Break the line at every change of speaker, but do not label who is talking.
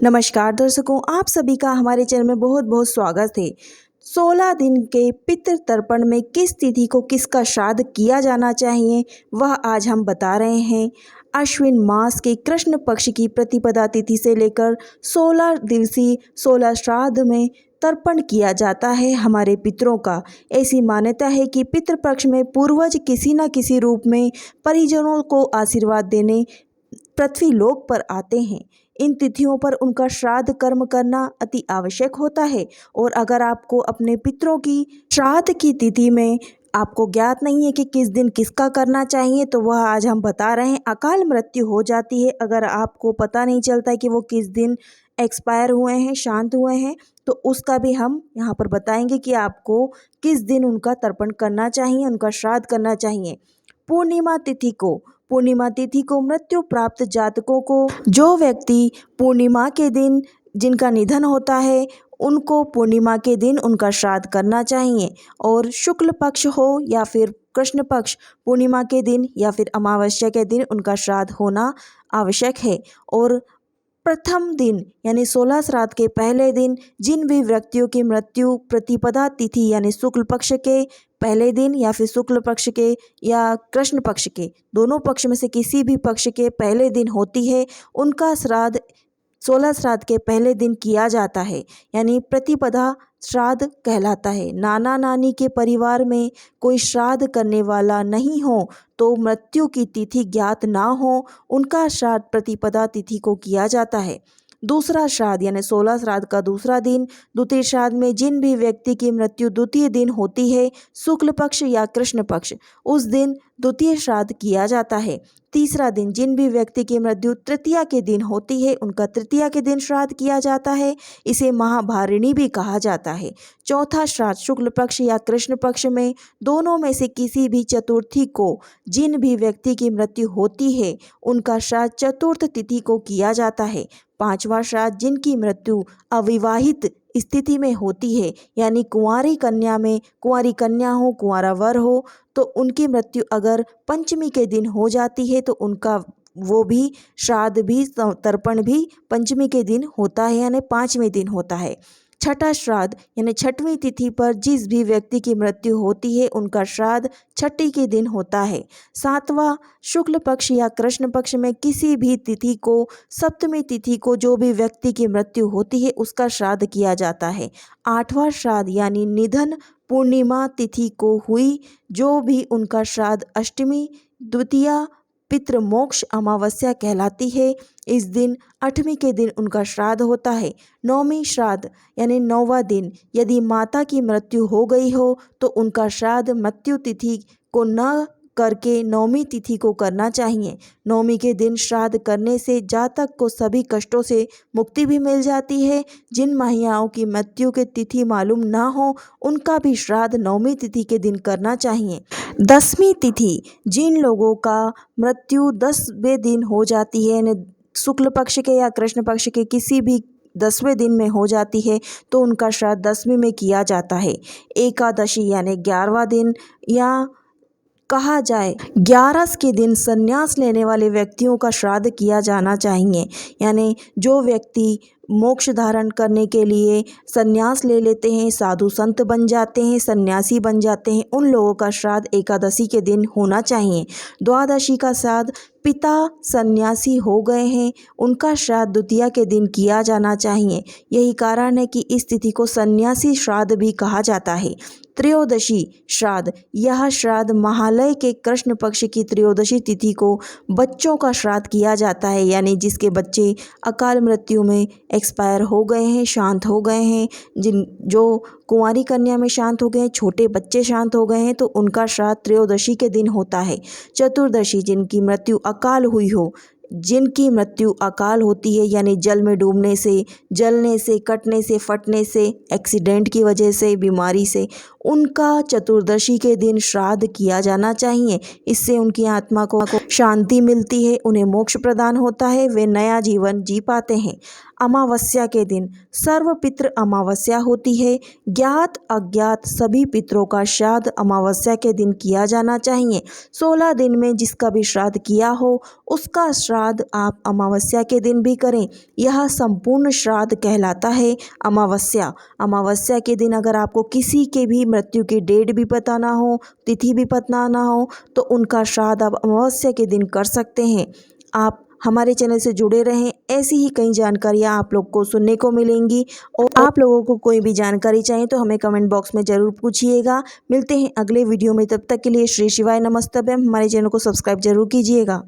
नमस्कार दर्शकों, आप सभी का हमारे चैनल में बहुत बहुत स्वागत है। 16 दिन के पितृ तर्पण में किस तिथि को किसका श्राद्ध किया जाना चाहिए वह आज हम बता रहे हैं। अश्विन मास के कृष्ण पक्ष की प्रतिपदा तिथि से लेकर 16 दिवसीय 16 श्राद्ध में तर्पण किया जाता है हमारे पितरों का। ऐसी मान्यता है कि पितृपक्ष में पूर्वज किसी न किसी रूप में परिजनों को आशीर्वाद देने पृथ्वी लोक पर आते हैं। इन तिथियों पर उनका श्राद्ध कर्म करना अति आवश्यक होता है। और अगर आपको अपने पितरों की श्राद्ध की तिथि में आपको ज्ञात नहीं है कि किस दिन किसका करना चाहिए, तो वह आज हम बता रहे हैं। अकाल मृत्यु हो जाती है अगर आपको पता नहीं चलता है कि वो किस दिन एक्सपायर हुए हैं, शांत हुए हैं, तो उसका भी हम यहाँ पर बताएंगे कि आपको किस दिन उनका तर्पण करना चाहिए, उनका श्राद्ध करना चाहिए। पूर्णिमा तिथि को मृत्यु प्राप्त जातकों को, जो व्यक्ति पूर्णिमा के दिन जिनका निधन होता है, उनको पूर्णिमा के दिन उनका श्राद्ध करना चाहिए। और शुक्ल पक्ष हो या फिर कृष्ण पक्ष, पूर्णिमा के दिन या फिर अमावस्या के दिन उनका श्राद्ध होना आवश्यक है। और प्रथम दिन यानी 16 श्राद्ध के पहले दिन जिन भी व्यक्तियों की मृत्यु प्रतिपदा तिथि यानी शुक्ल पक्ष के पहले दिन या फिर शुक्ल पक्ष के या कृष्ण पक्ष के, दोनों पक्ष में से किसी भी पक्ष के पहले दिन होती है, उनका श्राद्ध 16 श्राद्ध के पहले दिन किया जाता है, यानी प्रतिपदा श्राद्ध कहलाता है। नाना नानी के परिवार में कोई श्राद्ध करने वाला नहीं हो, तो मृत्यु की तिथि ज्ञात ना हो, उनका श्राद्ध प्रतिपदा तिथि को किया जाता है। दूसरा श्राद्ध यानी 16 श्राद्ध का दूसरा दिन, द्वितीय श्राद्ध में जिन भी व्यक्ति की मृत्यु द्वितीय दिन होती है, शुक्ल पक्ष या कृष्ण पक्ष, उस दिन द्वितीय श्राद्ध किया जाता है। तीसरा दिन जिन भी व्यक्ति की मृत्यु तृतीया के दिन होती है, उनका तृतीया के दिन श्राद्ध किया जाता है, इसे महाभारिणी भी कहा जाता है। चौथा श्राद्ध शुक्ल पक्ष या कृष्ण पक्ष में दोनों में से किसी भी चतुर्थी को जिन भी व्यक्ति की मृत्यु होती है, उनका श्राद्ध चतुर्थ तिथि को किया जाता है। पांचवा श्राद्ध जिनकी मृत्यु अविवाहित स्थिति में होती है, यानी कुंवारी कन्या हो, कुंवारा वर हो, तो उनकी मृत्यु अगर पंचमी के दिन हो जाती है, तो उनका वो भी श्राद्ध भी तर्पण भी पंचमी के दिन होता है, यानी 5वें दिन होता है। छठा श्राद्ध यानी 6वीं तिथि पर जिस भी व्यक्ति की मृत्यु होती है, उनका श्राद्ध 6ठी के दिन होता है। 7वां शुक्ल पक्ष या कृष्ण पक्ष में किसी भी तिथि को, 7वीं तिथि को जो भी व्यक्ति की मृत्यु होती है, उसका श्राद्ध किया जाता है। 8वां श्राद्ध यानी निधन पूर्णिमा तिथि को हुई, जो भी उनका श्राद्ध अष्टमी द्वितीया पितृ मोक्ष अमावस्या कहलाती है, इस दिन 8वीं के दिन उनका श्राद्ध होता है। 9वीं श्राद्ध यानी 9वां दिन, यदि माता की मृत्यु हो गई हो, तो उनका श्राद्ध मृत्यु तिथि को न करके 9वीं तिथि को करना चाहिए। 9वीं के दिन श्राद्ध करने से जातक को सभी कष्टों से मुक्ति भी मिल जाती है। जिन महिलाओं की मृत्यु की तिथि मालूम ना हो, उनका भी श्राद्ध 9वीं तिथि के दिन करना चाहिए। 10वीं तिथि जिन लोगों का मृत्यु 10वें दिन हो जाती है, यानी शुक्ल पक्ष के या कृष्ण पक्ष के किसी भी 10वें दिन में हो जाती है, तो उनका श्राद्ध 10वीं में किया जाता है। एकादशी यानी 11वां दिन, या कहा जाए 11 के दिन संन्यास लेने वाले व्यक्तियों का श्राद्ध किया जाना चाहिए, यानी जो व्यक्ति मोक्ष धारण करने के लिए संन्यास ले लेते हैं, साधु संत बन जाते हैं, सन्यासी बन जाते हैं, उन लोगों का श्राद्ध एकादशी के दिन होना चाहिए। द्वादशी का श्राद्ध पिता सन्यासी हो गए हैं, उनका श्राद्ध द्वितीया के दिन किया जाना चाहिए। यही कारण है कि इस तिथि को सन्यासी श्राद्ध भी कहा जाता है। त्रयोदशी श्राद्ध, यह श्राद्ध महालय के कृष्ण पक्ष की त्रयोदशी तिथि को बच्चों का श्राद्ध किया जाता है, यानी जिसके बच्चे अकाल मृत्यु में एक्सपायर हो गए हैं, शांत हो गए हैं, जो कुंवारी कन्या में शांत हो गए हैं, छोटे बच्चे शांत हो गए हैं, तो उनका श्राद्ध त्रयोदशी के दिन होता है। चतुर्दशी जिनकी मृत्यु अकाल हुई हो, जिनकी मृत्यु अकाल होती है, यानी जल में डूबने से, जलने से, कटने से, फटने से, एक्सीडेंट की वजह से, बीमारी से, उनका चतुर्दशी के दिन श्राद्ध किया जाना चाहिए। इससे उनकी आत्मा को शांति मिलती है, उन्हें मोक्ष प्रदान होता है, वे नया जीवन जी पाते हैं। अमावस्या के दिन सर्वपितृ अमावस्या होती है। ज्ञात अज्ञात सभी पितरों का श्राद्ध अमावस्या के दिन किया जाना चाहिए। 16 दिन में जिसका भी श्राद्ध किया हो उसका श्राद्ध आप अमावस्या के दिन भी करें। यह संपूर्ण श्राद्ध कहलाता है अमावस्या। अमावस्या के दिन अगर आपको किसी के भी मृत्यु की डेट भी पता ना हो, तिथि भी पता ना हो, तो उनका श्राद्ध आप अमावस्या के दिन कर सकते हैं। आप हमारे चैनल से जुड़े रहें, ऐसी ही कई जानकारियाँ आप लोग को सुनने को मिलेंगी। और आप लोगों को कोई भी जानकारी चाहिए तो हमें कमेंट बॉक्स में ज़रूर पूछिएगा। मिलते हैं अगले वीडियो में, तब तक के लिए श्री शिवाय नमस्तभ्यम। हमारे चैनल को सब्सक्राइब जरूर कीजिएगा।